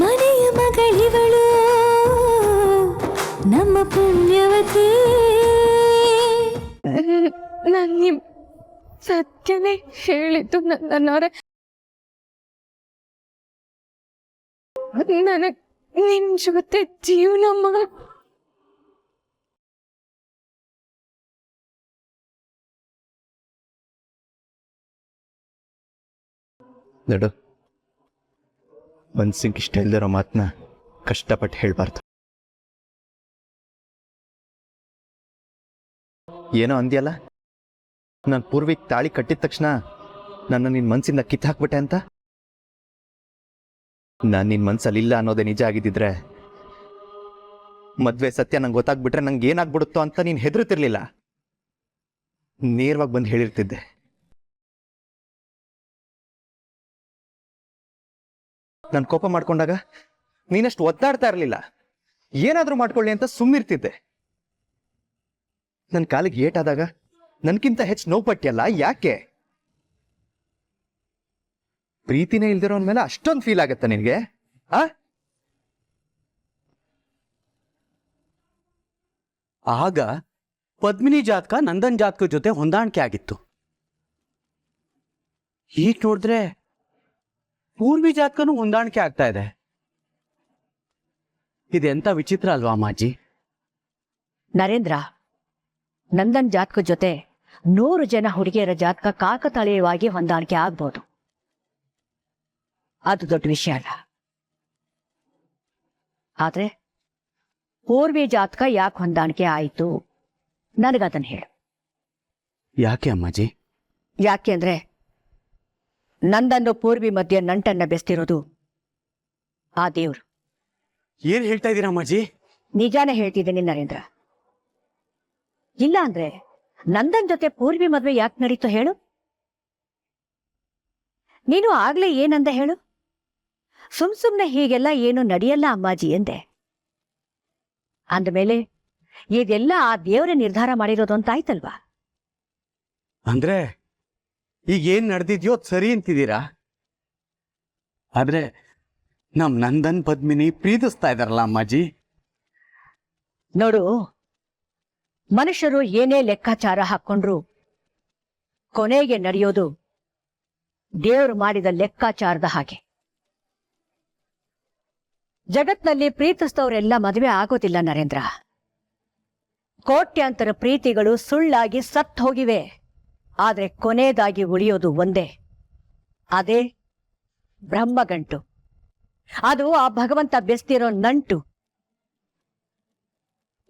ಮನೆಯ ಮಗಳಿವಳು ನಮ್ಮ ಪುಣ್ಯವತಿ. ನಾನು ನಿಮ್ ಸತ್ಯನೇ ಹೇಳಿದ್ದು ನನ್ನವರೇ. ನನಗ್ ನಿನ್ ಜೊತೆ ಜೀವನ ನಡು ಮನ್ಸಿಗೆ ಇಷ್ಟ ಇಲ್ದಿರೋ ಮಾತನ್ನ ಕಷ್ಟಪಟ್ಟು ಹೇಳ್ಬಾರ್ದು. ಏನೋ ಅಂದ್ಯಲ್ಲ, ನಾನು ಪೂರ್ವಿಕ್ ತಾಳಿ ಕಟ್ಟಿದ ತಕ್ಷಣ ನನ್ನ ನಿನ್ನ ಮನಸ್ಸಿಂದ ಕಿತ್ತಾಕ್ಬಿಟ್ಟೆ ಅಂತ. ನಾನು ನಿನ್ನ ಮನಸ್ಸಲ್ಲಿ ಇಲ್ಲ ಅನ್ನೋದೇ ನಿಜ ಆಗಿದ್ದಿದ್ರೆ ಮದ್ವೆ ಸತ್ಯ ನಂಗೆ ಗೊತ್ತಾಗ್ಬಿಟ್ರೆ ನಂಗೆ ಏನಾಗ್ಬಿಡುತ್ತೋ ಅಂತ ನೀನು ಹೆದರುತ್ತಿರ್ಲಿಲ್ಲ. ನೇರವಾಗಿ ಬಂದು ಹೇಳಿರ್ತಿದ್ದೆ. ನಾನು ಕೋಪ ಮಾಡ್ಕೊಂಡಾಗ ನೀನಷ್ಟು ಒದ್ದಾಡ್ತಾ ಇರಲಿಲ್ಲ. ಏನಾದರೂ ಮಾಡ್ಕೊಳ್ಳಿ ಅಂತ ಸುಮ್ಮನಿರ್ತಿದ್ದೆ. ನನ್ನ ಕಾಲಿಗೆ ಏಟಾದಾಗ ನನ್ಕಿಂತ ಹೆಚ್ಚು ನೋವು ಪಟ್ಟಿಯಲ್ಲ, ಯಾಕೆ? ಪ್ರೀತಿನೇ ಇಲ್ದಿರೋನ್ ಮೇಲೆ ಅಷ್ಟೊಂದು ಫೀಲ್ ಆಗತ್ತ ನಿನಗೆ? ಆಗ ಪದ್ಮಿನಿ ಜಾತಕ ನಂದನ್ ಜಾತಕ ಜೊತೆ ಹೊಂದಾಣಿಕೆ ಆಗಿತ್ತು. ಈಗ ನೋಡಿದ್ರೆ ಪೂರ್ವಿ ಜಾತಕನೂ ಹೊಂದಾಣಿಕೆ ಆಗ್ತಾ ಇದೆ. ಇದೆಂತ ವಿಚಿತ್ರ ಅಲ್ವಾ ಅಮ್ಮಾಜಿ? ನರೇಂದ್ರ, ನಂದನ್ ಜಾತಕ ಜೊತೆ 100 ಜನ ಹುಡುಗಿಯರ ಜಾತಕ ಕಾಕತಾಳೀಯವಾಗಿ ಹೊಂದಾಣಿಕೆ ಆಗ್ಬೋದು. ಅದು ದೊಡ್ಡ ವಿಷಯ ಅಲ್ಲ. ಆದ್ರೆ ಪೂರ್ವಿ ಜಾತಕ ಯಾಕೆ ಹೊಂದಾಣಿಕೆ ಆಯಿತು ನನಗದನ್ನು ಹೇಳು. ಯಾಕೆ ಅಮ್ಮಾಜಿ? ಯಾಕೆ ಅಂದ್ರೆ ನಂದನ್ನು ಪೂರ್ವಿ ಮಧ್ಯೆ ನಂಟನ್ನ ಬೆಸ್ತಿರೋದು ಆ ದೇವ್ರು. ಏನ್ ಹೇಳ್ತಾ ಇದ್ದೀರಾ ಅಮ್ಮಾಜಿ? ನಿಜಾನೇ ಹೇಳ್ತಿದ್ದೀನಿ ನರೇಂದ್ರ. ಇಲ್ಲ ಅಂದ್ರೆ ನಂದನ್ ಜೊತೆ ಪೂರ್ವಿ ಮದ್ವೆ ಯಾಕೆ ನಡೀತು ಹೇಳು? ನೀನು ಆಗ್ಲೇ ಏನಂದ ಹೇಳು? ಸುಮ್ನೆ ಹೀಗೆಲ್ಲ ಏನು ನಡೆಯಲ್ಲ ಅಮ್ಮಾಜಿ ಎಂದೆ. ಅಂದಮೇಲೆ ಇದೆಲ್ಲ ಆ ದೇವರೇ ನಿರ್ಧಾರ ಮಾಡಿರೋದು ಅಂತ ಆಯ್ತಲ್ವಾ? ಅಂದ್ರೆ ಈಗ ಏನ್ ನಡೆದಿದ್ಯೋ ಸರಿ ಅಂತಿದ್ದೀರಾ? ಆದ್ರೆ ನಮ್ ನಂದನ್ ಪದ್ಮಿನಿ ಪ್ರೀತಿಸ್ತಾ ಇದಾರಲ್ಲ ಅಮ್ಮಾಜಿ. ನೋಡು, ಮನುಷ್ಯರು ಏನೇ ಲೆಕ್ಕಾಚಾರ ಹಾಕ್ಕೊಂಡ್ರು ಕೊನೆಗೆ ನಡೆಯೋದು ದೇವರು ಮಾಡಿದ ಲೆಕ್ಕಾಚಾರದ ಹಾಗೆ. ಜಗತ್ನಲ್ಲಿ ಪ್ರೀತಿಸಿದವರೆಲ್ಲ ಮದುವೆ ಆಗೋದಿಲ್ಲ ನರೇಂದ್ರ. ಕೋಟ್ಯಾಂತರ ಪ್ರೀತಿಗಳು ಸುಳ್ಳಾಗಿ ಸತ್ತು ಹೋಗಿವೆ. ಆದ್ರೆ ಕೊನೆಯದಾಗಿ ಉಳಿಯೋದು ಒಂದೇ, ಅದೇ ಬ್ರಹ್ಮಗಂಟು. ಅದು ಆ ಭಗವಂತ ಬೆಸ್ತಿರೋ ನಂಟು.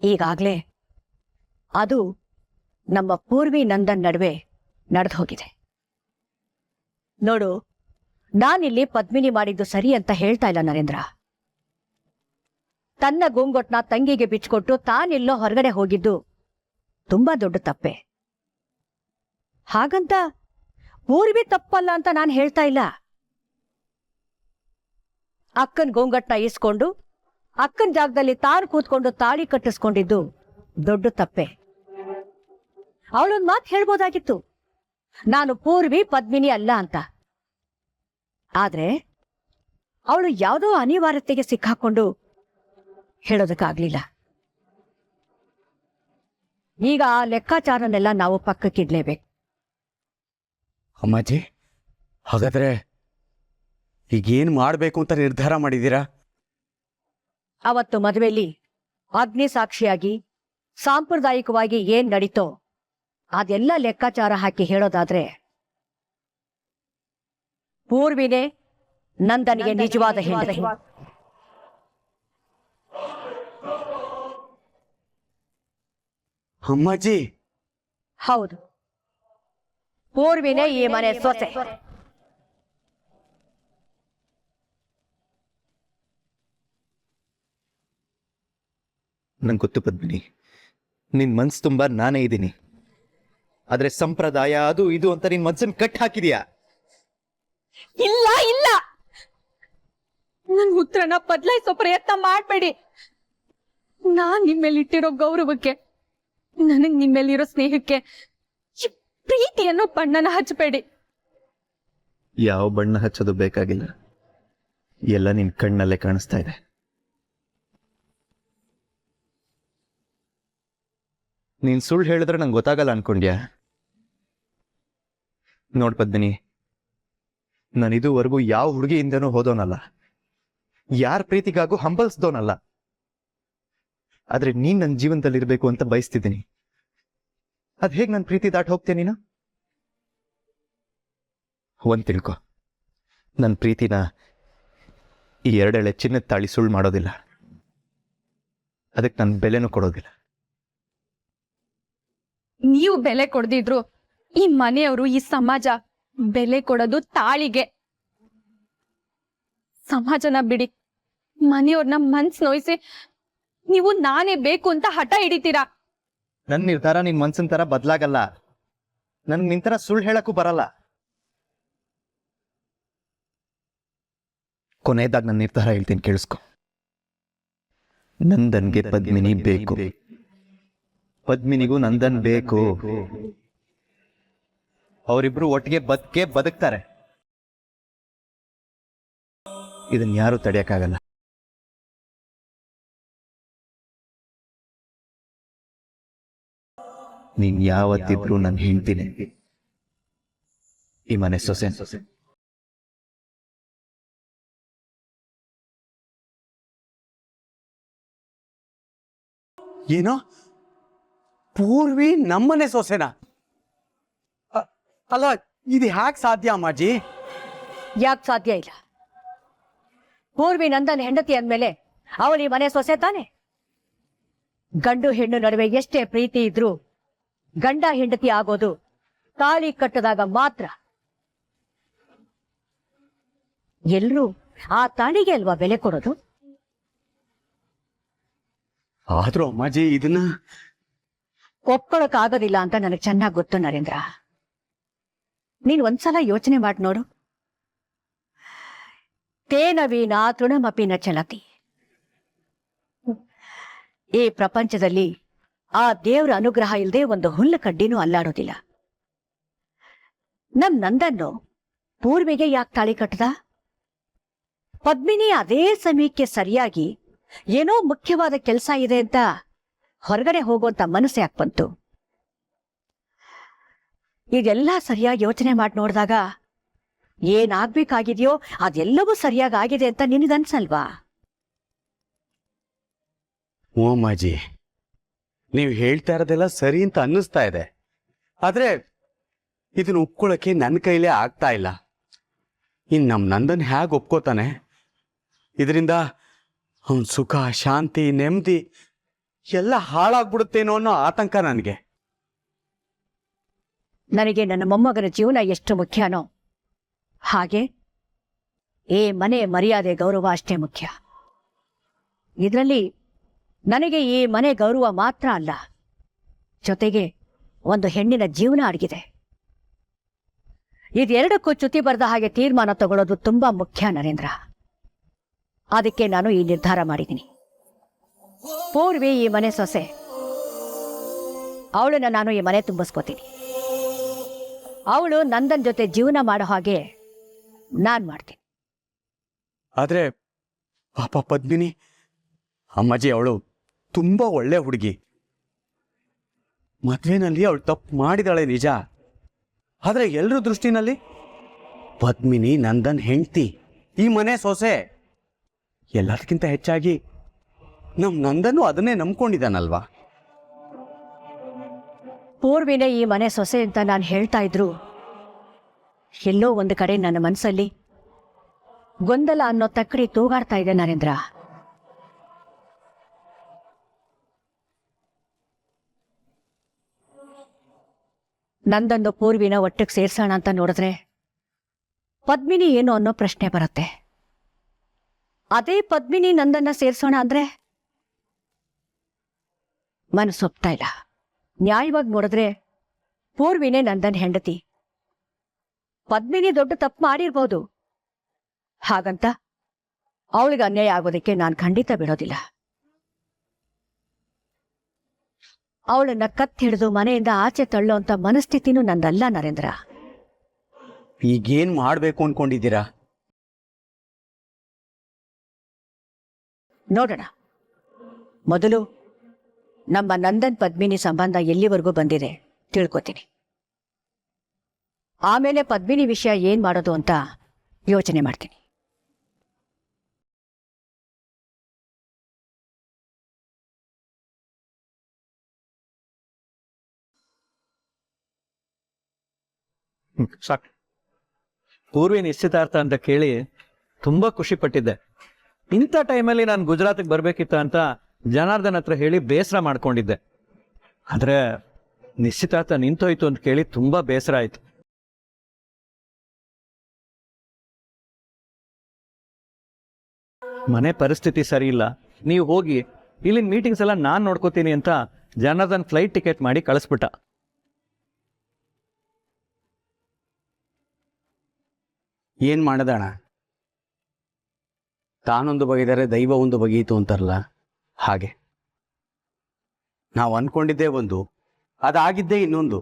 ಈಗಾಗ್ಲೇ ಅದು ನಮ್ಮ ಪೂರ್ವಿ ನಂದನ್ ನಡುವೆ ನಡೆದು ಹೋಗಿದೆ. ನೋಡು, ನಾನಿಲ್ಲಿ ಪದ್ಮಿನಿ ಮಾಡಿದ್ದು ಸರಿ ಅಂತ ಹೇಳ್ತಾ ಇಲ್ಲ ನರೇಂದ್ರ. ತನ್ನ ಗೋಂಗೊಟ್ನ ತಂಗಿಗೆ ಬಿಚ್ಕೊಟ್ಟು ತಾನೆಲ್ಲೋ ಹೊರಗಡೆ ಹೋಗಿದ್ದು ತುಂಬಾ ದೊಡ್ಡ ತಪ್ಪೆ. ಹಾಗಂತ ಪೂರ್ವಿ ತಪ್ಪಲ್ಲ ಅಂತ ನಾನು ಹೇಳ್ತಾ ಇಲ್ಲ. ಅಕ್ಕನ್ ಗೋಂಗಟ್ನ ಇಸ್ಕೊಂಡು ಅಕ್ಕನ ಜಾಗದಲ್ಲಿ ತಾನು ಕೂತ್ಕೊಂಡು ತಾಳಿ ಕಟ್ಟಿಸ್ಕೊಂಡಿದ್ದು ದೊಡ್ಡ ತಪ್ಪೆ. ಅವಳೊಂದು ಮಾತು ಹೇಳ್ಬೋದಾಗಿತ್ತು, ನಾನು ಪೂರ್ವಿ ಪದ್ಮಿನಿ ಅಲ್ಲ ಅಂತ. ಆದ್ರೆ ಅವಳು ಯಾವುದೋ ಅನಿವಾರ್ಯತೆಗೆ ಸಿಕ್ಕಾಕೊಂಡು ಹೇಳೋದಕ್ಕಾಗ್ಲಿಲ್ಲ. ಈಗ ಆ ಲೆಕ್ಕಾಚಾರನೆಲ್ಲ ನಾವು ಪಕ್ಕಕ್ಕಿಡ್ಲೇಬೇಕು. ಅಮ್ಮಾಜಿ, ಹಾಗಾದ್ರೆ ಈಗೇನ್ ಮಾಡ್ಬೇಕು ಅಂತ ನಿರ್ಧಾರ ಮಾಡಿದ್ದೀರಾ? ಅವತ್ತು ಮದುವೆಯಲ್ಲಿ ಅಗ್ನಿ ಸಾಕ್ಷಿಯಾಗಿ ಸಾಂಪ್ರದಾಯಿಕವಾಗಿ ಏನ್ ನಡೀತೋ ಅದೆಲ್ಲ ಲೆಕ್ಕಾಚಾರ ಹಾಕಿ ಹೇಳೋದಾದ್ರೆ ಪೂರ್ವಿನೇ ನಂದನಿಗೆ ನಿಜವಾದ ಹೆಂಡತಿ. ಅಮ್ಮಾಜಿ, ಹೌದು, ಪೂರ್ವಿನೇ ಈ ಮನೆ ಸೊಸೆ. ನಂಗೆ ಗೊತ್ತು ಪದ್ಮಿನಿ, ನಿನ್ ಮನ್ಸು ತುಂಬಾ ನಾನೇ ಇದ್ದೀನಿ. ಆದ್ರೆ ಸಂಪ್ರದಾಯ ಅದು ಇದು ಅಂತ ನಿನ್ ಮನ್ಸನ್ ಕಟ್ ಹಾಕಿದ್ಯಾ. ಇಲ್ಲ ಇಲ್ಲ, ನನ್ ಉತ್ತರನ ಬದಲಾಯಿಸೋ ಪ್ರಯತ್ನ ಮಾಡ್ಬೇಡಿ. ನಾನ್ ನಿಮ್ಮೇಲಿಟ್ಟಿರೋ ಗೌರವಕ್ಕೆ, ನನಗ್ ನಿಮ್ಮೇಲಿರೋ ಸ್ನೇಹಕ್ಕೆ ಪ್ರೀತಿ ಅನ್ನೋ ಬಣ್ಣನ ಹಚ್ಚಬೇಡಿ. ಯಾವ ಬಣ್ಣ ಹಚ್ಚೋದು ಬೇಕಾಗಿಲ್ಲ. ಎಲ್ಲ ನಿನ್ ಕಣ್ಣಲ್ಲೇ ಕಾಣಿಸ್ತಾ ಇದೆ. ನೀನ್ ಸುಳ್ಳು ಹೇಳಿದ್ರೆ ನಂಗೆ ಗೊತ್ತಾಗಲ್ಲ ಅನ್ಕೊಂಡ್ಯಾ? ನೋಡ್ ಪದ್ಮಿನಿ, ನಾನು ಇದುವರೆಗೂ ಯಾವ ಹುಡುಗಿಯಿಂದನೂ ಹೋದೋನಲ್ಲ, ಯಾರ ಪ್ರೀತಿಗಾಗೂ ಹಂಬಲ್ಸ್ದೋನಲ್ಲ. ಆದ್ರೆ ನೀನ್ ನನ್ನ ಜೀವನದಲ್ಲಿರ್ಬೇಕು ಅಂತ ಬಯಸ್ತಿದ್ದೀನಿ. ಅದ್ ಹೇಗ್ ನನ್ನ ಪ್ರೀತಿ ದಾಟ್ ಹೋಗ್ತೇನೆ ನೀನು? ಒಂದ್ ತಿಳ್ಕೊ, ನನ್ನ ಪ್ರೀತಿನ ಈ 2 ಎಳೆ ಚಿನ್ನದ ತಾಳಿ ಸುಳ್ಳು ಮಾಡೋದಿಲ್ಲ. ಅದಕ್ಕೆ ನನ್ನ ಬೆಲೆನೂ ಕೊಡೋದಿಲ್ಲ. ನೀವು ಬೆಲೆ ಕೊಡ್ದಿದ್ರು ಈ ಮನೆಯವರು, ಈ ಸಮಾಜ ಬೆಲೆ ಕೊಡೋದು ತಾಳಿಗೆ. ಸಮಾಜನ ಬಿಡಿ, ಮನೆಯವ್ರನ್ನ ಮನ್ಸ್ ನೋಯಿಸಿ ನೀವು ನಾನೇ ಬೇಕು ಅಂತ ಹಠ ಹಿಡಿತೀರಾ. ನನ್ನ ನಿರ್ಧಾರ ನಿನ್ ಮನ್ಸಿನ ತರ ಬದಲಾಗಲ್ಲ. ನನ್ ನಿಂತರ ಸುಳ್ಳು ಹೇಳಕ್ಕೂ ಬರಲ್ಲ. ಕೊನೆಯದಾಗ ನನ್ನ ನಿರ್ಧಾರ ಹೇಳ್ತೀನಿ, ಕೇಳಿಸ್ಕೊ. ನಂದನ್ಗೆ ಪದ್ಮಿನಿ ಬೇಕು, ಪದ್ಮಿನಿಗೂ ನಂದನ್ ಬೇಕು. ಅವರಿಬ್ರು ಒಟ್ಟಿಗೆ ಬದುಕ್ತಾರೆ. ಇದನ್ನ ಯಾರು ತಡೆಯಕ್ಕಾಗಲ್ಲ. ನೀನ್ ಯಾವತ್ತಿದ್ರು ನಾನು ಹೇಳ್ತೀನಿ, ಈ ಮನೆ ಸೊಸೆ. ಏನೋ ಪೂರ್ವಿ ನಮ್ಮನೆ ಸೊಸೆನಾ? ಅಲ್ಲ, ಇದು ಹ್ಯಾಕ್ ಸಾಧ್ಯ ಅಮ್ಮಾಜಿ? ಯಾಕೆ ಸಾಧ್ಯ ಇಲ್ಲ? ಪೂರ್ವಿ ನಂದನ್ ಹೆಂಡತಿ ಅಂದ್ಮೇಲೆ ಅವಳು ಈ ಮನೆ ಸೊಸೆ ತಾನೆ. ಗಂಡು ಹೆಣ್ಣು ನಡುವೆ ಎಷ್ಟೇ ಪ್ರೀತಿ ಇದ್ರೂ ಗಂಡ ಹೆಂಡತಿ ಆಗೋದು ತಾಳಿ ಕಟ್ಟದಾಗ ಮಾತ್ರ. ಎಲ್ರೂ ಆ ತಾಳಿಗೆ ಅಲ್ವಾ ಬೆಲೆ ಕೊಡೋದು? ಆದ್ರೂ ಅಮ್ಮಾಜಿ ಇದನ್ನ ಒಪ್ಕೊಳಕ್ಕಾಗೋದಿಲ್ಲ ಅಂತ ನನಗೆ ಚೆನ್ನಾಗಿ ಗೊತ್ತು ನರೇಂದ್ರ. ನೀನ್ ಒಂದ್ಸಲ ಯೋಚನೆ ಮಾಡಿ ನೋಡು. ತೇನ ವೀಣಾ ತೃಣಮಪಿನ ಚಲತಿ. ಈ ಪ್ರಪಂಚದಲ್ಲಿ ಆ ದೇವ್ರ ಅನುಗ್ರಹ ಇಲ್ಲದೆ ಒಂದು ಹುಲ್ಲು ಕಡ್ಡಿನೂ ಅಲ್ಲಾಡೋದಿಲ್ಲ. ನಮ್ ನಂದನ್ನು ಪೂರ್ವಿಗೆ ಯಾಕೆ ತಾಳಿ ಕಟ್ಟದ? ಪದ್ಮಿನಿ ಅದೇ ಸಮಯಕ್ಕೆ ಸರಿಯಾಗಿ ಏನೋ ಮುಖ್ಯವಾದ ಕೆಲಸ ಇದೆ ಅಂತ ಹೊರಗಡೆ ಹೋಗುವಂತ ಮನಸ್ಸು ಯಾಕೆ ಬಂತು? ಇದೆಲ್ಲ ಸರಿಯಾಗಿ ಯೋಚನೆ ಮಾಡಿ ನೋಡಿದಾಗ ಏನಾಗ್ಬೇಕಾಗಿದೆಯೋ ಅದೆಲ್ಲವೂ ಸರಿಯಾಗಿ ಆಗಿದೆ ಅಂತ ನಿನಗನ್ಸಲ್ವಾ? ಓ ಅಮ್ಮಾಜಿ, ನೀವು ಹೇಳ್ತಾ ಇರೋದೆಲ್ಲ ಸರಿ ಅಂತ ಅನ್ನಿಸ್ತಾ ಇದೆ. ಆದ್ರೆ ಇದನ್ನ ಒಪ್ಕೊಳ್ಳೋಕೆ ನನ್ನ ಕೈಲೇ ಆಗ್ತಾ ಇಲ್ಲ. ಇನ್ ನಮ್ ನಂದನ್ ಹೇಗೆ ಒಪ್ಕೋತಾನೆ? ಇದರಿಂದ ಅವನ್ ಸುಖ, ಶಾಂತಿ, ನೆಮ್ಮದಿ ಎಲ್ಲ ಹಾಳಾಗ್ಬಿಡುತ್ತೇನೋ ಅನ್ನೋ ಆತಂಕ ನನಗೆ. ನನಗೆ ನನ್ನ ಮೊಮ್ಮಗನ ಜೀವನ ಎಷ್ಟು ಮುಖ್ಯನೋ ಹಾಗೆ ಈ ಮನೆ ಮರ್ಯಾದೆ ಗೌರವ ಅಷ್ಟೇ ಮುಖ್ಯ. ಇದರಲ್ಲಿ ನನಗೆ ಈ ಮನೆ ಗೌರವ ಮಾತ್ರ ಅಲ್ಲ, ಜೊತೆಗೆ ಒಂದು ಹೆಣ್ಣಿನ ಜೀವನ ಅಡಗಿದೆ. ಇದೆರಡಕ್ಕೂ ಚ್ಯುತಿ ಬರೆದ ಹಾಗೆ ತೀರ್ಮಾನ ತಗೊಳ್ಳೋದು ತುಂಬಾ ಮುಖ್ಯ ನರೇಂದ್ರ. ಅದಕ್ಕೆ ನಾನು ಈ ನಿರ್ಧಾರ ಮಾಡಿದ್ದೀನಿ. ಪೂರ್ವಿ ಈ ಮನೆ ಸೊಸೆ, ಅವಳನ್ನ ನಾನು ಈ ಮನೆ ತುಂಬಿಸ್ಕೋತೀನಿ. ಅವಳು ನಂದನ್ ಜೊತೆ ಜೀವನ ಮಾಡೋ ಹಾಗೆ ನಾನ್ ಮಾಡ್ತೀನಿ. ಆದ್ರೆ ಪಾಪ ಪದ್ಮಿನಿ ಅಮ್ಮಾಜಿ, ಅವಳು ತುಂಬಾ ಒಳ್ಳೆ ಹುಡುಗಿ. ಮದ್ವೆನಲ್ಲಿ ಅವಳು ತಪ್ಪು ಮಾಡಿದಾಳೆ ನಿಜ. ಆದ್ರೆ ಎಲ್ರ ದೃಷ್ಟಿನಲ್ಲಿ ಪದ್ಮಿನಿ ನಂದನ್ ಹೆಂಡ್ತಿ, ಈ ಮನೆ ಸೊಸೆ. ಎಲ್ಲದಕ್ಕಿಂತ ಹೆಚ್ಚಾಗಿ ನಮ್ ನಂದನು ಅದನ್ನೇ ನಂಬ್ಕೊಂಡಿದ್ದಾನಲ್ವಾ? ಪೂರ್ವಿನೇ ಈ ಮನೆ ಸೊಸೆ ಅಂತ ನಾನು ಹೇಳ್ತಾ ಇದ್ರು ಎಲ್ಲೋ ಒಂದು ಕಡೆ ನನ್ನ ಮನಸ್ಸಲ್ಲಿ ಗೊಂದಲ ಅನ್ನೋ ತಕ್ಕಡಿ ತೂಗಾಡ್ತಾ ಇದೆ ನರೇಂದ್ರ. ನಂದೊಂದು ಪೂರ್ವಿನ ಒಟ್ಟಿಗೆ ಸೇರ್ಸೋಣ ಅಂತ ನೋಡಿದ್ರೆ ಪದ್ಮಿನಿ ಏನು ಅನ್ನೋ ಪ್ರಶ್ನೆ ಬರುತ್ತೆ. ಅದೇ ಪದ್ಮಿನಿ ನಂದನ್ನ ಸೇರ್ಸೋಣ ಅಂದ್ರೆ ಮನಸ್ಸೊಪ್ತಾ ಇಲ್ಲ. ನ್ಯಾಯವಾಗಿ ನೋಡಿದ್ರೆ ಪೂರ್ವಿನೇ ನಂದನ್ ಹೆಂಡತಿ. ಪದ್ಮಿನಿ ದೊಡ್ಡ ತಪ್ಪು ಮಾಡಿರ್ಬೋದು, ಹಾಗಂತ ಅವಳಿಗೆ ಅನ್ಯಾಯ ಆಗೋದಕ್ಕೆ ನಾನು ಖಂಡಿತ ಬಿಡೋದಿಲ್ಲ. ಅವಳನ್ನ ಕತ್ ಹಿಡಿದು ಮನೆಯಿಂದ ಆಚೆ ತಳ್ಳೋ ಅಂತ ಮನಸ್ಥಿತಿನೂ ನಂದಲ್ಲ ನರೇಂದ್ರ. ಈಗೇನ್ ಮಾಡ್ಬೇಕು ಅನ್ಕೊಂಡಿದ್ದೀರಾ? ನೋಡೋಣ. ಮೊದಲು ನಮ್ಮ ನಂದನ್ ಪದ್ಮಿನಿ ಸಂಬಂಧ ಎಲ್ಲಿವರೆಗೂ ಬಂದಿದೆ ತಿಳ್ಕೊತೀನಿ. ಆಮೇಲೆ ಪದ್ಮಿನಿ ವಿಷಯ ಏನ್ ಮಾಡೋದು ಅಂತ ಯೋಚನೆ ಮಾಡ್ತೀನಿ. ಸಾಕು. ಪೂರ್ವಿ ನಿಶ್ಚಿತಾರ್ಥ ಅಂತ ಕೇಳಿ ತುಂಬಾ ಖುಷಿ ಪಟ್ಟಿದ್ದೆ. ಇಂಥ ಟೈಮಲ್ಲಿ ನಾನು ಗುಜರಾತ್ಗೆ ಬರ್ಬೇಕಿತ್ತು ಅಂತ ಜನಾರ್ದನ್ ಹತ್ರ ಹೇಳಿ ಬೇಸರ ಮಾಡ್ಕೊಂಡಿದ್ದೆ. ಆದ್ರೆ ನಿಶ್ಚಿತಾರ್ಥ ನಿಂತೋಯ್ತು ಅಂತ ಕೇಳಿ ತುಂಬಾ ಬೇಸರ ಆಯ್ತು. ಮನೆ ಪರಿಸ್ಥಿತಿ ಸರಿ ಇಲ್ಲ, ನೀವು ಹೋಗಿ ಇಲ್ಲಿನ ಮೀಟಿಂಗ್ಸ್ ಎಲ್ಲ ನಾನು ನೋಡ್ಕೋತೀನಿ ಅಂತ ಜನಾರ್ದನ್ ಫ್ಲೈಟ್ ಟಿಕೆಟ್ ಮಾಡಿ ಕಳಿಸ್ಬಿಟ್ಟ. ಏನ್ ಮಾಡದಣ, ತಾನೊಂದು ಬಗೆದರೆ ದೈವ ಒಂದು ಬಗೆಯಿತು ಅಂತಾರಲ್ಲ ಹಾಗೆ. ನಾವು ಅನ್ಕೊಂಡಿದ್ದೇ ಒಂದು, ಅದಾಗಿದ್ದೇ ಇನ್ನೊಂದು.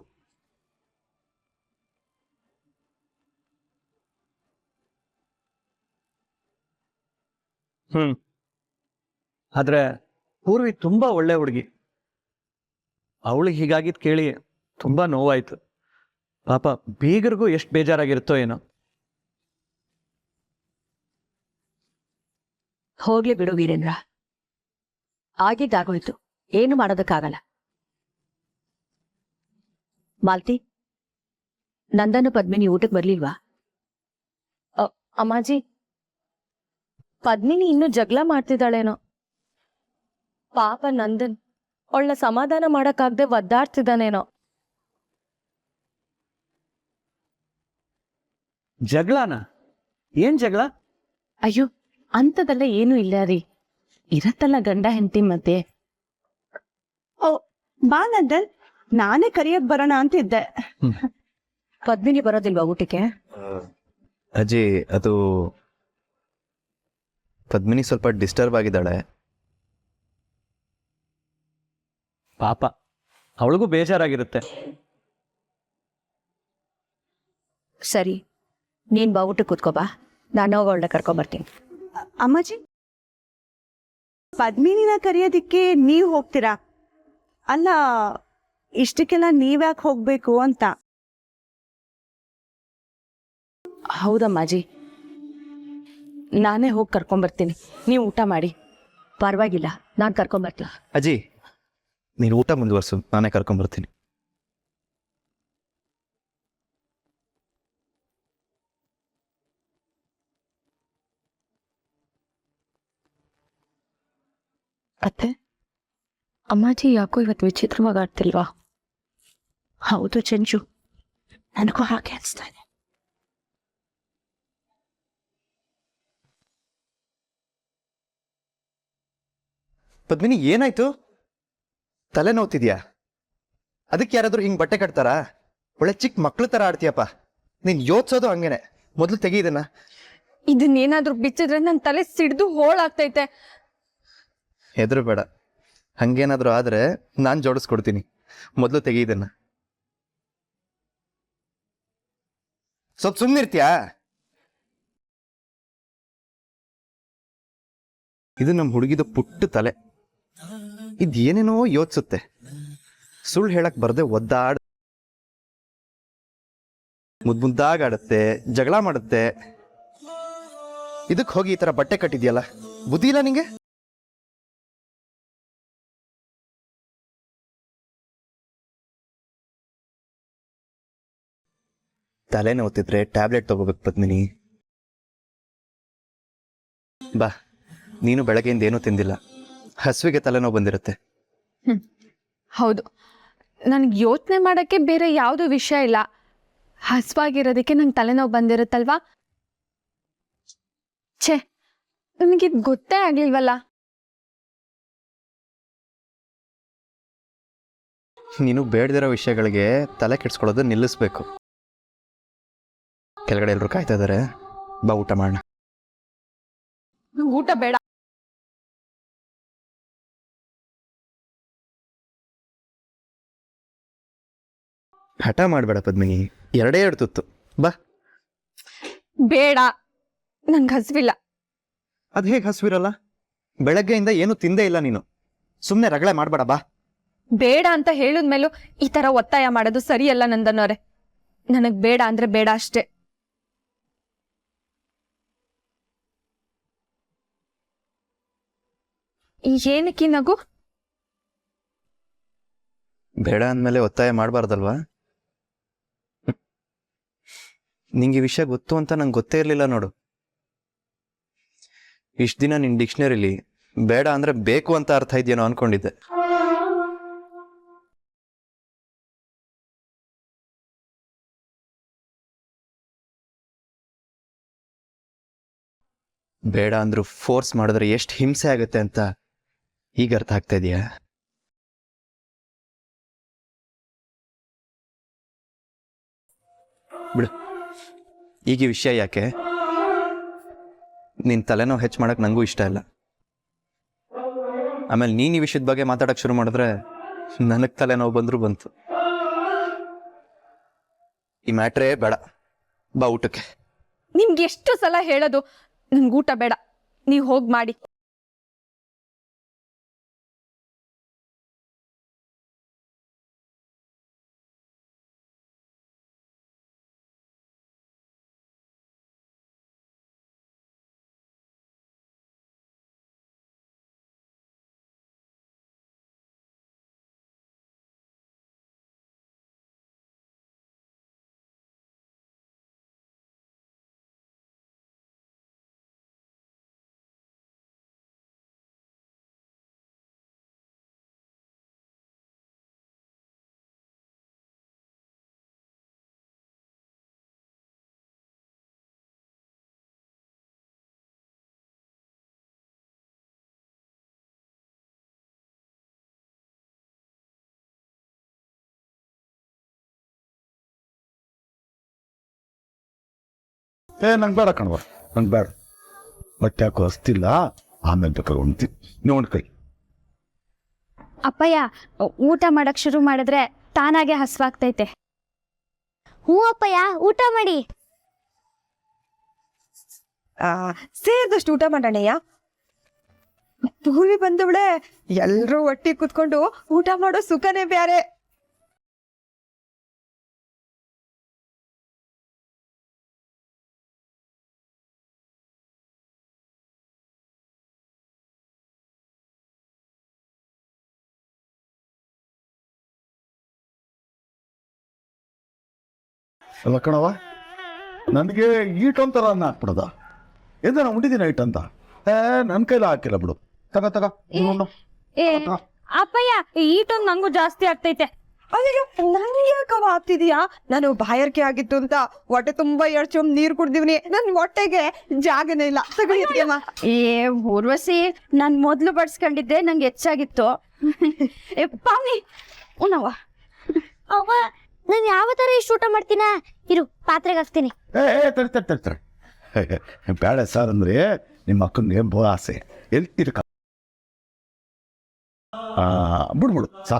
ಆದ್ರೆ ಪೂರ್ವಿ ತುಂಬಾ ಒಳ್ಳೆ ಹುಡುಗಿ. ಅವಳಿಗೆ ಹೀಗಾಗಿದ್ ಕೇಳಿ ತುಂಬಾ ನೋವಾಯ್ತು. ಪಾಪ ಬೀಗರಿಗೂ ಎಷ್ಟು ಬೇಜಾರಾಗಿರುತ್ತೋ ಏನೋ. ಹೋಗ್ಲಿ ಬಿಡು ವೀರೇಂದ್ರ, ಆಗಿದ್ದಾಗೋಯ್ತು, ಏನು ಮಾಡೋದಕ್ಕಾಗಲ್ಲ. ಮಾಲ್ತಿ, ನಂದನ ಪದ್ಮಿನಿ ಊಟಕ್ಕೆ ಬರ್ಲಿಲ್ವಾ? ಅಮ್ಮಾಜಿ, ಪದ್ಮಿನಿ ಇನ್ನೂ ಜಗಳ ಮಾಡ್ತಿದ್ದಾಳೇನೋ. ಪಾಪ ನಂದನ್ ಅವಳನ್ನ ಸಮಾಧಾನ ಮಾಡಕ್ಕಾಗ್ದೆ ಒದ್ದಾಡ್ತಿದ್ದಾನೇನೋ. ಜಗಳನ? ಏನ್ ಜಗಳ? ಅಯ್ಯೋ, ಅಂಥದೆಲ್ಲ ಏನೂ ಇಲ್ಲ ರೀ. ಇರತ್ತಲ್ಲ ಗಂಡ ಹೆಂಡತಿ ಮತ್ತೆ. ಓ, ಬಾ ನಂದನ್, ನಾನೇ ಕರಿಯಕ್ ಬರೋಣ ಅಂತಿದ್ದೆ. ಪದ್ಮಿನಿ ಬರೋದಿಲ್ವಾ ಊಟಕ್ಕೆ? ಅಜ್ಜಿ, ಅದು ಪದ್ಮಿನಿ ಸ್ವಲ್ಪ ಡಿಸ್ಟರ್ಬ್ ಆಗಿದ್ದಾಳೆ. ಪಾಪ ಅವಳಿಗೂ ಬೇಜಾರಾಗಿರುತ್ತೆ. ಸರಿ, ನೀನ್ ಬಾ ಊಟಕ್ಕೆ ಕೂತ್ಕೋಬಾ, ನಾನು ಅವಳನ್ನ ಕರ್ಕೊಂಬರ್ತೀನಿ. ಅಮ್ಮಾಜಿ, ಪದ್ಮಿನಿನ ಕರಿಯೋದಿಕ್ಕೆ ನೀವ್ ಹೋಗ್ತೀರಾ? ಅಲ್ಲ, ಇಷ್ಟಕ್ಕೆಲ್ಲ ನೀವ್ಯಾಕೆ ಹೋಗ್ಬೇಕು ಅಂತ. ಹೌದಮ್ಮಾಜಿ, ನಾನೇ ಹೋಗಿ ಕರ್ಕೊಂಬರ್ತೀನಿ, ನೀವು ಊಟ ಮಾಡಿ. ಪರವಾಗಿಲ್ಲ, ನಾನು ಕರ್ಕೊಂಬರ್ತೀನಿ. ಅಜ್ಜಿ, ನೀನು ಊಟ ಮುಂದುವರ್ಸು, ನಾನೇ ಕರ್ಕೊಂಬರ್ತೀನಿ. ಅತ್ತೆ, ಅಮ್ಮಾಜಿ ಯಾಕೋ ಇವತ್ತು ವಿಚಿತ್ರವಾಗಿ ಆಡ್ತಿಲ್ವಾ? ಹೌದು ಚಂಚು, ನನಗೂ ಹಾಗೆ ಅನಿಸ್ತಾ ಇದೆ. ಪದ್ಮಿನಿ, ಏನಾಯ್ತು? ತಲೆ ನೋವ್ತಿದ್ಯಾ? ಅದಕ್ಕೆ ಯಾರಾದ್ರೂ ಹಿಂಗ್ ಬಟ್ಟೆ ಕಟ್ತಾರಾ? ಒಳ್ಳೆ ಚಿಕ್ಕ ಮಕ್ಳು ತರ ಆಡ್ತೀಯಪ್ಪ. ನೀನ್ ಯೋಚ್ಸೋದು ಹಂಗೇನೆ. ಮೊದ್ಲು ತೆಗಿ ಇದನ್ನ. ಇದನ್ನೇನಾದ್ರೂ ಬಿಚ್ಚಿದ್ರೆ ನನ್ನ ತಲೆ ಸಿಡ್ದು ಹೋಳಾಗ್ತೈತೆ. ಹೆದ್ರು ಬೇಡ, ಹಂಗೇನಾದ್ರೂ ಆದ್ರೆ ನಾನ್ ಜೋಡಿಸ್ಕೊಡ್ತೀನಿ. ಮೊದ್ಲು ತೆಗಿ ಇದನ್ನ. ಸ್ವಲ್ಪ ಸುಮ್ನಿರ್ತೀಯಾ? ಇದು ನಮ್ ಹುಡುಗಿದ ಪುಟ್ಟ ತಲೆ. ಇದೇನೇನೋ ಯೋಚಿಸುತ್ತೆ. ಸುಳ್ಳು ಹೇಳಕ್ ಬರ್ದೆ ಒದ್ದಾಡ, ಮುದ್ದಾಗಾಡತ್ತೆ, ಜಗಳ ಮಾಡುತ್ತೆ. ಇದಕ್ ಹೋಗಿ ಈ ತರ ಬಟ್ಟೆ ಕಟ್ಟಿದ್ಯಲ್ಲ, ಬುದ್ಧಿ ಇಲ್ಲ ನಿಂಗೆ? ತಲೆ ನೋವ್ತಿದ್ರೆ ಟ್ಯಾಬ್ಲೆಟ್ ತಗೋಬೇಕು ಪದ್ಮಿನಿ. ಬಾ, ನೀನು ಬೆಳಗ್ಗೆಯಿಂದ ಏನೂ ತಿಂದಿಲ್ಲ, ಹಸುವಿಗೆ ತಲೆನೋವು ಬಂದಿರುತ್ತೆ. ಹೌದು, ನನಗೆ ಯೋಚನೆ ಮಾಡೋಕ್ಕೆ ಬೇರೆ ಯಾವುದೂ ವಿಷಯ ಇಲ್ಲ. ಹಸುವಾಗಿರೋದಕ್ಕೆ ನಂಗೆ ತಲೆನೋವು ಬಂದಿರುತ್ತಲ್ವಾ? ಛೇ, ನನಗಿದು ಗೊತ್ತೇ ಆಗ್ಲಿಲ್ವಲ್ಲ. ನೀನು ಬೇಡದಿರೋ ವಿಷಯಗಳಿಗೆ ತಲೆ ಕೆಡ್ಸ್ಕೊಳ್ಳೋದು ನಿಲ್ಲಿಸ್ಬೇಕು. ಕೆಳಗಡೆ ಎಲ್ಲರೂ ಕಾಯ್ತಾ ಇದಾರೆ, ಬಾ ಊಟ ಮಾಡೋಣ. ಊಟ ಬೇಡ. ಹಠ ಮಾಡಬೇಡ ಪದ್ಮಿನಿ, ಎರಡೇ ಎರಡು ತುತ್ತು, ಬಾ. ಬೇಡ, ನಂಗೆ ಹಸಿವಿಲ್ಲ. ಅದು ಹೇಗೆ ಹಸುವಿರಲ್ಲ? ಬೆಳಗ್ಗೆಯಿಂದ ಏನು ತಿಂದೇ ಇಲ್ಲ ನೀನು. ಸುಮ್ಮನೆ ರಗಳೆ ಮಾಡ್ಬೇಡ ಬಾ. ಬೇಡ ಅಂತ ಹೇಳಿದ್ಮೇಲೂ ಈ ತರ ಒತ್ತಾಯ ಮಾಡೋದು ಸರಿಯಲ್ಲ ನಂದನವ್ರೆ. ನನಗ್ ಬೇಡ ಅಂದ್ರೆ ಬೇಡ ಅಷ್ಟೇ. ಏನಕ್ಕಿ ನಗು? ಬೇಡ ಅಂದಮೇಲೆ ಒತ್ತಾಯ ಮಾಡಬಾರ್ದಲ್ವಾ? ನಿಂಗೆ ಈ ವಿಷಯ ಗೊತ್ತು ಅಂತ ನಂಗೆ ಗೊತ್ತೇ ಇರಲಿಲ್ಲ ನೋಡು. ಇಷ್ಟು ದಿನ ನಿನ್ನ ಡಿಕ್ಷನರಿಲಿ ಬೇಡ ಅಂದ್ರೆ ಬೇಕು ಅಂತ ಅರ್ಥ ಇದೆಯೇನೋ ಅನ್ಕೊಂಡಿದ್ದೆ. ಬೇಡ ಅಂದ್ರೂ ಫೋರ್ಸ್ ಮಾಡಿದ್ರೆ ಎಷ್ಟು ಹಿಂಸೆ ಆಗುತ್ತೆ ಅಂತ ಈಗ ಅರ್ಥ ಆಗ್ತಾ ಇದೆಯಾ? ಬಿಡು, ಈಗ ಈ ವಿಷಯ ಯಾಕೆ? ನಿನ್ ತಲೆನೋವು ಹೆಚ್ಚು ಮಾಡಕ್ ನಂಗೂ ಇಷ್ಟ ಇಲ್ಲ. ಆಮೇಲೆ ನೀನ್ ಈ ವಿಷಯದ ಬಗ್ಗೆ ಮಾತಾಡಕ್ ಶುರು ಮಾಡಿದ್ರೆ ನನಗ್ ತಲೆನೋವು ಬಂದ್ರು ಬಂತು. ಈ ಮ್ಯಾಟ್ರೇ ಬೇಡ, ಬಾ ಊಟಕ್ಕೆ. ನಿಮ್ಗೆ ಎಷ್ಟು ಸಲ ಹೇಳೋದು ನನ್ಗೆ ಊಟ ಬೇಡ, ನೀವು ಹೋಗಿ ಮಾಡಿ. ನಂಗೆ ಬೇಡ ಕಣವ, ನಂಗೆ ಬೇಡ. ಹೊಟ್ಟೆ ಯಾಕೋ ಹಸ್ತಿಲ್ಲ, ಆಮೇಲೆ ಬೇಕಾದ್ರೆ ಉಣ್ತೀನಿ. ನೀವು ಉಣ್ಕೈ. ಅಪ್ಪಯ್ಯ, ಊಟ ಮಾಡಕ್ ಶುರು ಮಾಡಿದ್ರೆ ತಾನಾಗೆ ಹಸ್ವಾಗ್ತೈತೆ. ಹ್ಞೂ ಅಪ್ಪಯ್ಯ, ಊಟ ಮಾಡಿ. ಸೇರ್ದಷ್ಟು ಊಟ ಮಾಡೋಣಯ್ಯ. ಪೂರ್ವಿ ಬಂದವಳೆ, ಎಲ್ರೂ ಒಟ್ಟಿಗೆ ಕುತ್ಕೊಂಡು ಊಟ ಮಾಡೋ ಸುಖನೇ ಬ್ಯಾರೆ. ಅಲ್ಲ ಕಣವ, ನನಗೆ ಈಟ್ ಅಂತಾರ ಅನ್ನ ಹಾಕ್ಬಿಡದ. ಎಂದ ನಾನು ಉಂಡಿದ್ದೀನಿ ಐಟ್ ಅಂತ. ನನ್ನ ಕೈಲ ಹಾಕಿಲ್ಲ ಬಿಡು. ತಗ ತಗ ಉಣ್ಣು. ಅಪ್ಪಯ್ಯ, ಈಟೊಂದು ನಂಗೂ ಜಾಸ್ತಿ ಆಗ್ತೈತೆ. ಅಯ್ಯೋ, ನನ್ಗೆ ಯಾಕವ ಆಗ್ತಿದೀಯಾ? ನಾನು ಬಾಯಾರಿಕೆ ಆಗಿತ್ತು ಅಂತ ಹೊಟ್ಟೆ ತುಂಬಾ ಎರ್ಚೊಂಬ್ ನೀರ್ ಕುಡ್ದಿವ್ನಿ. ನನ್ ಹೊಟ್ಟೆಗೆ ಜಾಗನೇ ಇಲ್ಲ. ತಗೊಳ್ಳಿಯಮ್ಮ. ಊರ್ವಶಿ, ನಾನ್ ಮೊದ್ಲು ಬಡ್ಸ್ಕೊಂಡಿದ್ದೆ, ನಂಗೆ ಹೆಚ್ಚಾಗಿತ್ತು. ಪಾವನಿ ಉಣ್ಣವ. ಅವ್ವ, ನಾನು ಯಾವ ತರ ಇಷ್ಟು ಊಟ ಮಾಡ್ತೀನ? ಇರು, ಪಾತ್ರೆಗೆ ಹಾಕ್ತೀನಿ. ತಡಿ. ಬೇಡ ಸರ್ ಅಂದ್ರೆ ನಿಮ್ಮ ಅಕ್ಕನಿಗೆ ಬೋ ಆಸೆ. ಎಲ್ಲಿ ಬಿಡ್ಬಿಡು. ಸಾ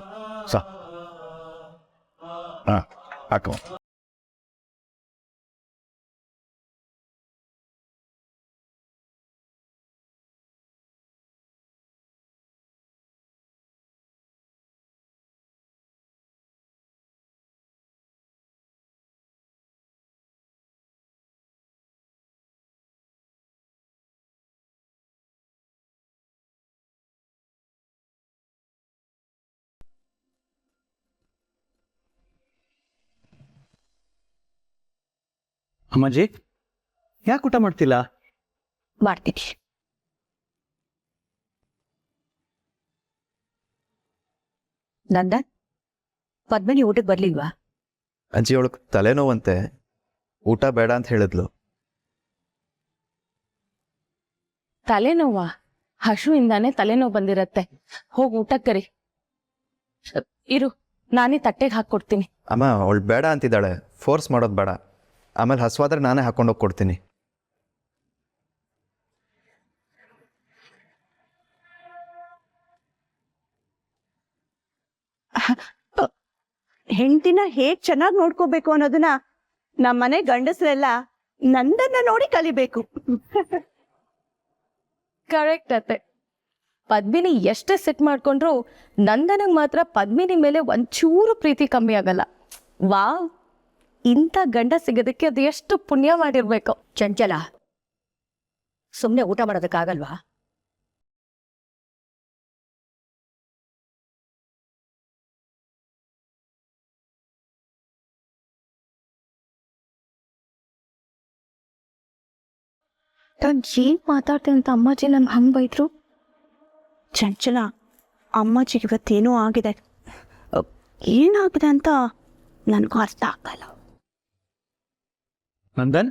ಹಾಕೋ. ಅಮ್ಮಾಜಿ, ಯಾಕೆ ಊಟ ಮಾಡ್ತಿಲ್ಲ? ಮಾಡ್ತೀನಿ. ನಂದನ್, ಪದ್ಮಿನಿ ಊಟಕ್ಕೆ ಬರ್ಲಿಲ್ವಾ? ಅಜ್ಜಿ ಅವಳಕ್ಕೆ ತಲೆನೋವಂತೆ, ಊಟ ಬೇಡ ಅಂತ ಹೇಳಿದ್ಲು. ತಲೆನೋವಾ? ಹಸುವಿಂದಾನೆ ತಲೆನೋವು ಬಂದಿರತ್ತೆ. ಹೋಗಿ ಊಟಕ್ಕೆ ಕರಿ. ಇರು, ನಾನೇ ತಟ್ಟೆಗೆ ಹಾಕ್ಕೊಡ್ತೀನಿ. ಅಮ್ಮ, ಅವಳು ಬೇಡ ಅಂತಿದ್ದಾಳೆ, ಫೋರ್ಸ್ ಮಾಡೋದು ಬೇಡ. ಆಮೇಲೆ ಹಸುವಾದ್ರೆ ನಾನೇ ಹಾಕೊಂಡೋಗಿ ಕೊಡ್ತೀನಿ. ಹೆಂಡತಿನ ಹೇಗ್ ಚೆನ್ನಾಗಿ ನೋಡ್ಕೋಬೇಕು ಅನ್ನೋದನ್ನ ನಮ್ಮನೆ ಗಂಡಸರೆಲ್ಲ ನಂದನ್ನ ನೋಡಿ ಕಲಿಬೇಕು. ಕರೆಕ್ಟ್ ಅತ್ತೆ. ಪದ್ಮಿನಿ ಎಷ್ಟೇ ಸೆಟ್ ಮಾಡ್ಕೊಂಡ್ರು ನಂದನಿಗೆ ಮಾತ್ರ ಪದ್ಮಿನಿ ಮೇಲೆ ಒಂಚೂರು ಪ್ರೀತಿ ಕಮ್ಮಿ ಆಗಲ್ಲ. ವಾವ್, ಇಂಥ ಗಂಡ ಸಿಗೋದಕ್ಕೆ ಅದು ಎಷ್ಟು ಪುಣ್ಯ ಮಾಡಿರ್ಬೇಕು. ಚಂಚಲ, ಸುಮ್ಮನೆ ಊಟ ಮಾಡೋದಕ್ಕಾಗಲ್ವಾ? ನಾನು ಏನ್ ಮಾತಾಡ್ತೀನಿ ಅಂತ ಅಮ್ಮಾಜಿ ನನ್ಗೆ ಹಂಗೆ ಬೈದ್ರು. ಚಂಚಲ, ಅಮ್ಮಾಜಿಗೆ ಇವತ್ತೇನೋ ಆಗಿದೆ. ಏನಾಗಿದೆ ಅಂತ ನನಗೂ ಅರ್ಥ ಆಗಲ್ಲ. ನಂದನ್,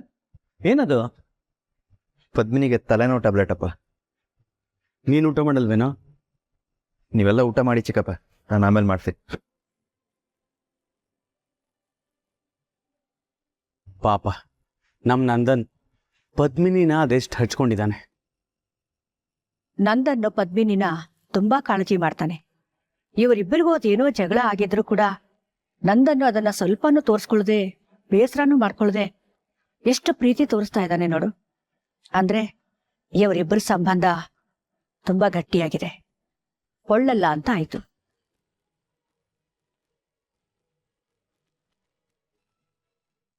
ಏನದು? ಪದ್ಮಿನಿಗೆ ತಲೆನೋವು ಟ್ಯಾಬ್ಲೆಟ್ ಅಪ್ಪ. ನೀನು ಊಟ ಮಾಡಲ್ವೇನೋ? ನೀವೆಲ್ಲ ಊಟ ಮಾಡಿ ಚಿಕ್ಕಪ್ಪ, ನಾನು ಆಮೇಲೆ ಮಾಡ್ತೀನಿ. ಪಾಪ ನಮ್ ನಂದನ್ ಪದ್ಮಿನಿನ ಅದೆಷ್ಟು ಹಚ್ಕೊಂಡಿದ್ದಾನೆ. ನಂದನ್ನು ಪದ್ಮಿನಿನ ತುಂಬಾ ಕಾಳಜಿ ಮಾಡ್ತಾನೆ. ಇವರಿಬ್ಬರಿಗೂ ಅದೇನೋ ಜಗಳ ಆಗಿದ್ರು ಕೂಡ ನಂದನ್ನು ಅದನ್ನ ಸ್ವಲ್ಪನೂ ತೋರಿಸ್ಕೊಳ್ದೆ, ಬೇಸರನೂ ಮಾಡ್ಕೊಳ್ದೆ ಎಷ್ಟು ಪ್ರೀತಿ ತೋರಿಸ್ತಾ ಇದ್ದಾನೆ ನೋಡು. ಅಂದ್ರೆ ಇವರಿಬ್ಬರ ಸಂಬಂಧ ತುಂಬಾ ಗಟ್ಟಿಯಾಗಿದೆ, ಒಳ್ಳಲ್ಲ ಅಂತ ಆಯ್ತು.